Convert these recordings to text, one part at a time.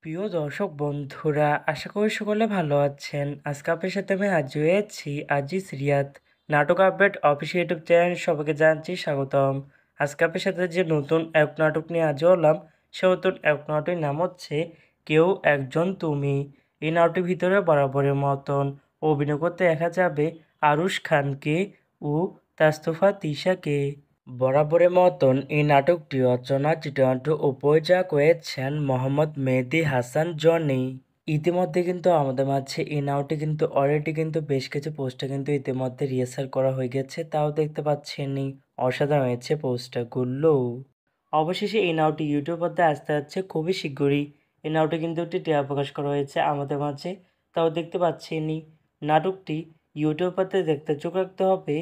প্রিয় দর্শক বন্ধুরা, আশা করি সকলে ভালো আছেন। আজকে আপনার সাথে আমি হাজির হয়েছি আজিজ রিয়াদ নাটক আপডেট অফিসিয়াল ইউটিউব চ্যানেল। সবাইকে জানাচ্ছি স্বাগতম। আজকে আপনার সাথে যে নতুন এক নাটক নিয়ে হাজির হলাম, সে নতুন এক নাটকের নাম হচ্ছে কেউ একজন তুমি। এই নাটকের ভিতরে বরাবরের মতন অভিনয় করতে দেখা যাবে আরুশ খানকে ও তাস্তফা তিশাকে। বরাবরের মতন এই নাটকটি রচনা, চিত্রনাট্য ও পরিচালনা করেছেন মোহাম্মদ মেহেদী হাসান জনি। ইতিমধ্যে কিন্তু আমাদের মাঝে এই নাটকটি কিন্তু অলরেডি কিন্তু বেশ কিছু পোস্টার কিন্তু ইতিমধ্যে রিহার্সাল করা হয়ে গেছে, তাও দেখতে পাচ্ছেনই। অসাধারণ হয়েছে পোস্টারগুলো। অবশেষে এই নাটকটি ইউটিউব পর্দায় আসতে যাচ্ছে খুবই শীঘ্রই। এই নাটকটি কিন্তু একটি ট্রেলার প্রকাশ করা হয়েছে আমাদের মাঝে, তাও দেখতে পাচ্ছেনই। নাটকটি ইউটিউব পর্দায় দেখতে চোখ রাখতে হবে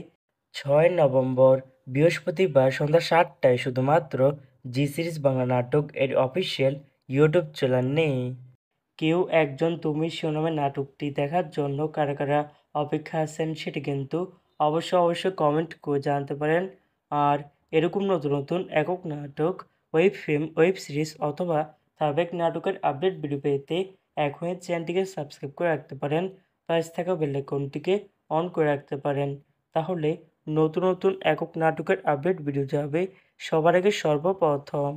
6 নভেম্বর বৃহস্পতিবার সন্ধ্যা 7টায় শুধুমাত্র জি সিরিজ বাংলা নাটক এর অফিসিয়াল ইউটিউব চ্যানেলে। কেউ একজন তুমি শিরোনামের নাটকটি দেখার জন্য কারা কারা অপেক্ষা আছেন সেটি কিন্তু অবশ্যই কমেন্ট করে জানাতে পারেন। আর এরকম নতুন নতুন একক নাটক, ওয়েব ফিল্ম, ওয়েব সিরিজ অথবা ধারাবাহিক নাটকের আপডেট ভিডিও পেতে এখনই চ্যানেলটিকে সাবস্ক্রাইব করে রাখতে পারেন। পাশে থাকা বেল আইকনটিকে অন করে রাখতে পারেন। তাহলে নতুন নতুন একক নাটকের আপডেট ভিডিও যাবে সবার আগে সর্বপ্রথম।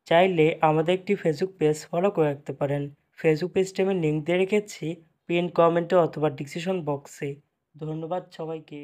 চাইলে আমাদের একটি ফেসবুক পেজ ফলো করে রাখতে পারেন। ফেসবুক পেজটি আমি লিঙ্ক দিয়ে রেখেছি পিন কমেন্টে অথবা ডিসক্রিপশন বক্সে। ধন্যবাদ সবাইকে।